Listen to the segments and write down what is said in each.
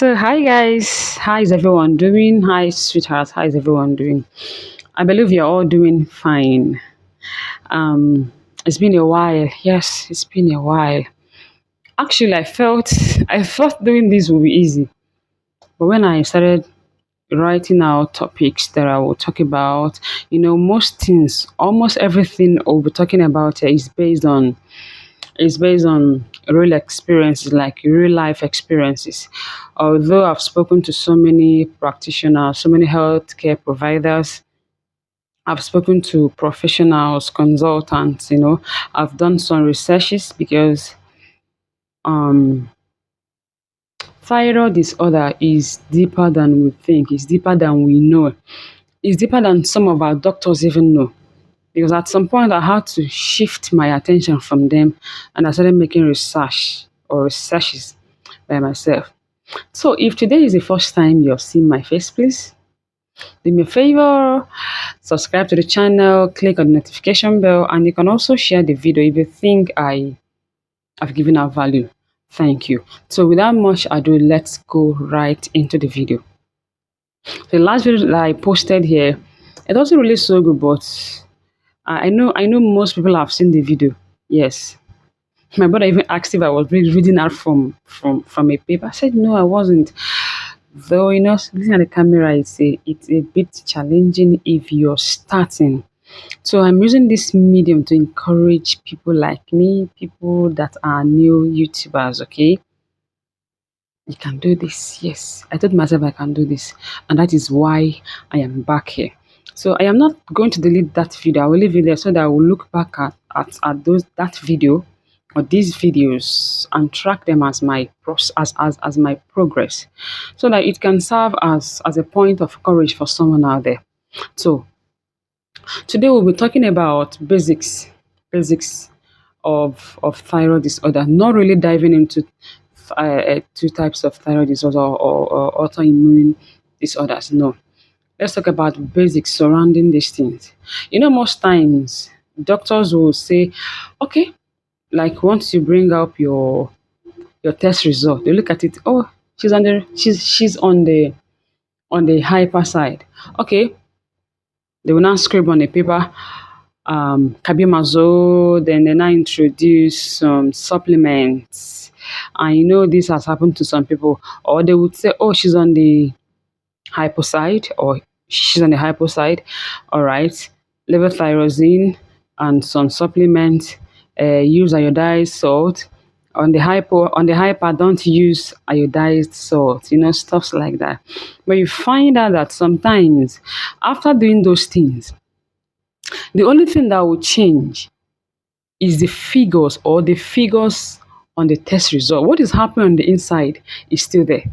So, hi guys, how is everyone doing? Hi, sweetheart, how is everyone doing? I believe you're all doing fine. It's been a while. Yes, it's been a while. Actually, I thought doing this would be easy, but when I started writing out topics that I will talk about, most things, almost everything I'll be talking about is based on real experiences, like real life experiences. Although I've spoken to so many practitioners, so many healthcare providers, I've spoken to professionals, consultants, I've done some researches because um, thyroid disorder is deeper than we think, it's deeper than we know, it's deeper than some of our doctors even know. Because at some point I had to shift my attention from them and I started making researches by myself. So if today is the first time you're seeing my face, please do me a favor, subscribe to the channel, click on the notification bell, and you can also share the video if you think I have given out value. Thank you. So without much ado, let's go right into the video. The last video that I posted here, it wasn't really so good, but I know most people have seen the video. Yes. My brother even asked if I was reading out from a paper. I said no, I wasn't. Though looking at the camera, it's a bit challenging if you're starting. So I'm using this medium to encourage people like me, people that are new YouTubers. Okay, you can do this. Yes, I told myself I can do this, and that is why I am back here. So I am not going to delete that video. I will leave it there so that I will look back at that video or these videos and track them as my as my progress, so that it can serve as a point of courage for someone out there. So today we'll be talking about basics of thyroid disorder, not really diving into two types of thyroid disorder or autoimmune disorders. No, let's talk about basics surrounding these things. Most times doctors will say, okay, like once you bring up your test result, they look at it. Oh, she's on the hyper side. Okay, they will now scribble on a paper, carbimazole. Then they now introduce some supplements, and this has happened to some people. Or they would say, oh, she's on the hypo side, or she's on the hypo side. All right, levothyrozine and some supplements. Use iodized salt. On the hyper, don't use iodized salt. Stuffs like that. But you find out that sometimes after doing those things, the only thing that will change is the figures on the test result. What is happening on the inside is still there.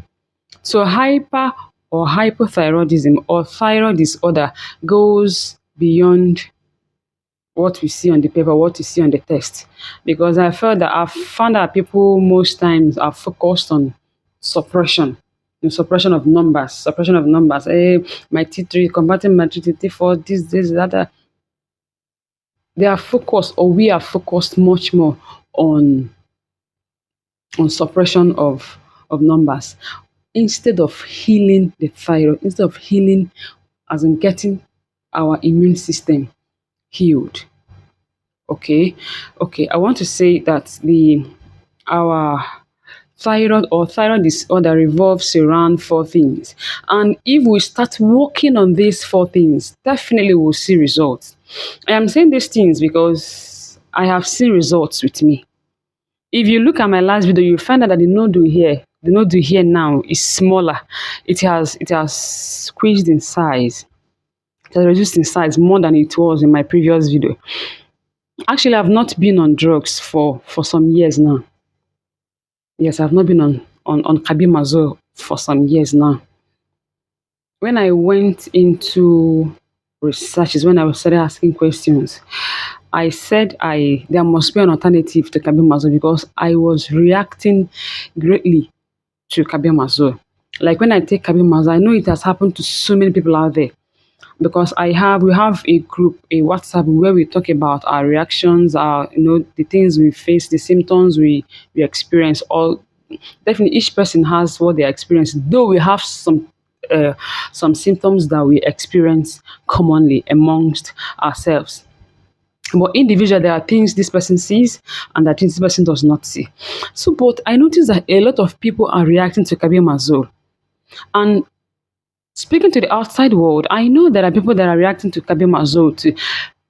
So hyper or hypothyroidism or thyroid disorder goes beyond what we see on the paper, what we see on the test. Because I've found that people most times are focused on suppression. Suppression of numbers. Hey, my T3, converting my T3 to T4, this, that. They are focused, or we are focused much more on suppression of numbers instead of healing the thyroid, instead of healing as in getting our immune system healed. Okay, I want to say that the our thyroid disorder revolves around four things, and if we start working on these four things, definitely we'll see results. I am saying these things because I have seen results with me. If you look at my last video, you find out that the nodule here now is smaller. It has squeezed in size. It has reduced in size more than it was in my previous video. Actually, I've not been on drugs for some years now. Yes, I've not been on carbimazole for some years now. When I went into research is when I started asking questions. I said there must be an alternative to carbimazole because I was reacting greatly to carbimazole. Like when I take carbimazole, I know it has happened to so many people out there because we have a group, a WhatsApp where we talk about our reactions, the things we face, the symptoms we experience, all definitely each person has what they experience, though we have uh, some symptoms that we experience commonly amongst ourselves. But individually, there are things this person sees and that things this person does not see. So, but I noticed that a lot of people are reacting to carbimazole. And speaking to the outside world, I know there are people that are reacting to carbimazole too.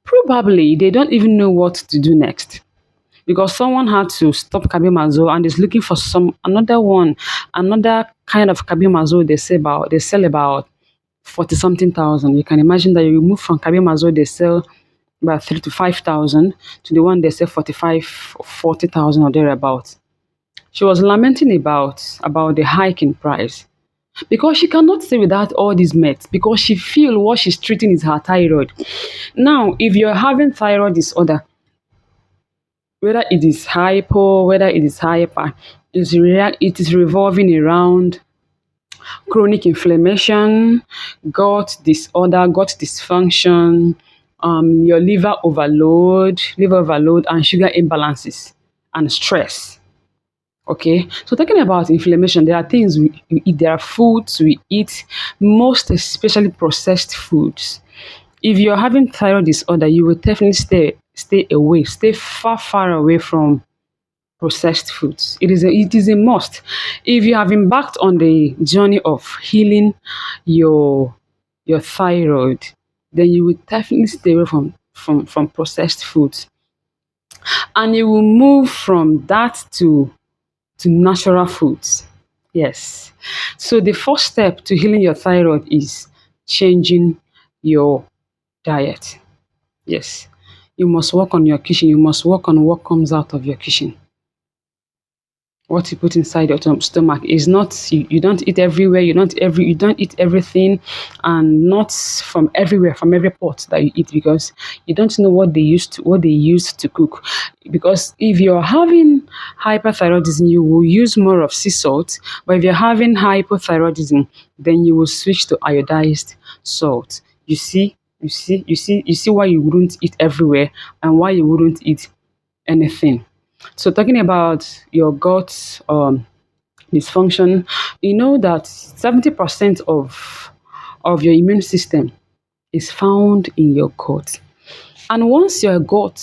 Probably they don't even know what to do next because someone had to stop carbimazole and is looking for some another one, another kind of carbimazole they sell about 40 something thousand. You can imagine that you move from carbimazole they sell about 3 to 5 thousand to the one they sell 45 or 40,000 or thereabouts. She was lamenting about the hike in price because she cannot stay without all these meds because she feel what she's treating is her thyroid. Now, if you're having thyroid disorder, whether it is hypo, whether it is hyper, it is revolving around chronic inflammation, gut disorder, gut dysfunction, your liver overload, and sugar imbalances and stress. Okay, so talking about inflammation, there are things we eat, there are foods we eat, most especially processed foods. If you're having thyroid disorder, you will definitely stay away, stay far away from processed foods. It is a must. If you have embarked on the journey of healing your thyroid, then you will definitely stay away from processed foods. And you will move from that to natural foods. Yes. So the first step to healing your thyroid is changing your diet. Yes. You must work on your kitchen. You must work on what comes out of your kitchen. What you put inside your stomach is not you don't eat everywhere, you don't eat everything, and not from everywhere, from every pot that you eat, because you don't know what they used to cook. Because if you're having hyperthyroidism, you will use more of sea salt, but if you're having hypothyroidism, then you will switch to iodized salt. You see why you wouldn't eat everywhere and why you wouldn't eat anything. So talking about your gut dysfunction, you know that 70% of your immune system is found in your gut. And once your gut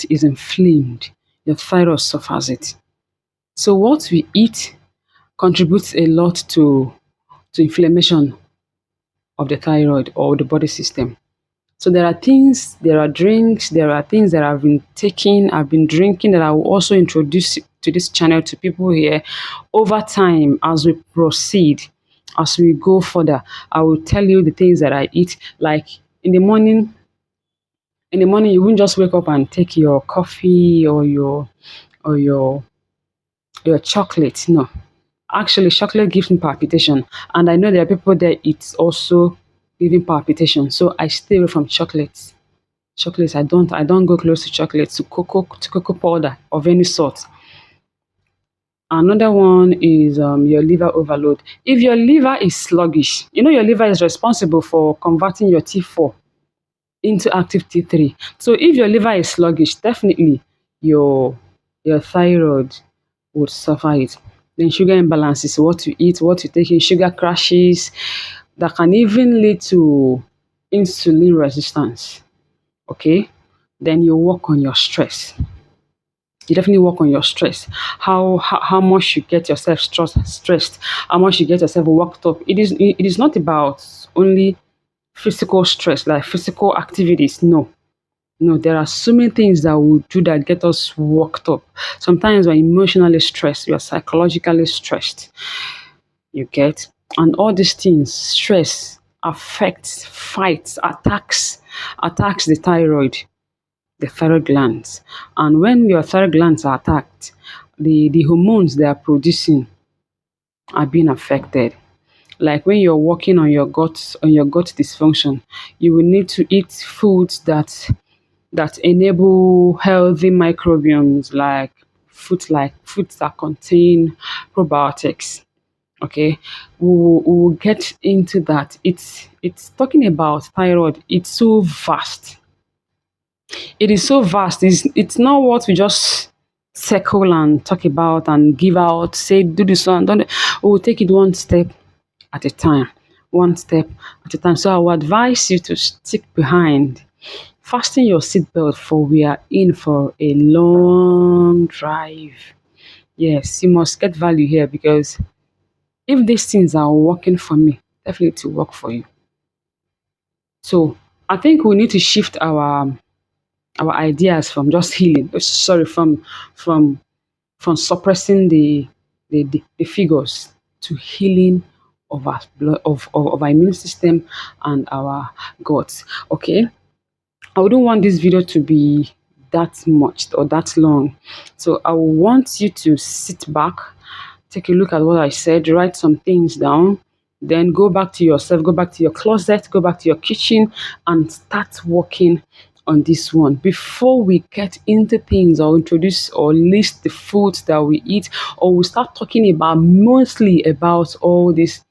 is inflamed, your thyroid suffers it. So what we eat contributes a lot to inflammation of the thyroid or the body system. So there are drinks, there are things that I've been drinking that I will also introduce to this channel to people here over time as we proceed, as we go further. I will tell you the things that I eat. Like in the morning, you won't just wake up and take your coffee or your chocolate. No. Actually, chocolate gives me palpitation. And I know there are people that it's also giving palpitation. So I stay away from chocolates. Chocolates, I don't go close to chocolate, to cocoa powder of any sort. Another one is your liver overload. If your liver is sluggish, you know your liver is responsible for converting your T4 into active T3. So if your liver is sluggish, definitely your thyroid would suffer it. Then sugar imbalances, what you eat, what you take in, sugar crashes that can even lead to insulin resistance. Okay, then you work on your stress. You definitely work on your stress. How much you get yourself stressed, how much you get yourself worked up. It is not about only physical stress, like physical activities. No, there are so many things that we do that get us worked up. Sometimes we're emotionally stressed, we are psychologically stressed. You get, and all these things, stress affects, fights, attacks the thyroid glands. And when your thyroid glands are attacked, the hormones they are producing are being affected. Like when you're working on your gut dysfunction, you will need to eat foods that enable healthy microbiomes, like foods that contain probiotics. Okay, we will get into that. It's talking about thyroid. It's so vast. It is so vast. It's not what we just circle and talk about and give out, say do this one, don't. We will take it one step at a time, one step at a time. So I would advise you to stick behind, fasten your seatbelt, for we are in for a long drive. Yes, you must get value here, because if these things are working for me, definitely it will work for you. So I think we need to shift our ideas from just healing. Sorry, from from suppressing the figures, to healing of our blood, of our immune system and our guts. Okay, I wouldn't want this video to be that much or that long. So I want you to sit back, take a look at what I said, write some things down, then go back to yourself, go back to your closet, go back to your kitchen, and start working on this one. Before we get into things or introduce or list the foods that we eat, or we start talking about mostly about all this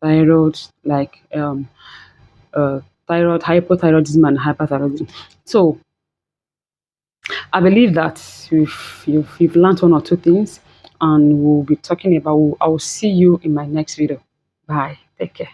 thyroid, like uh, thyroid, hypothyroidism, and hyperthyroidism. So I believe that you've learned one or two things, and we'll be talking about. I will see you in my next video. Bye. Take care.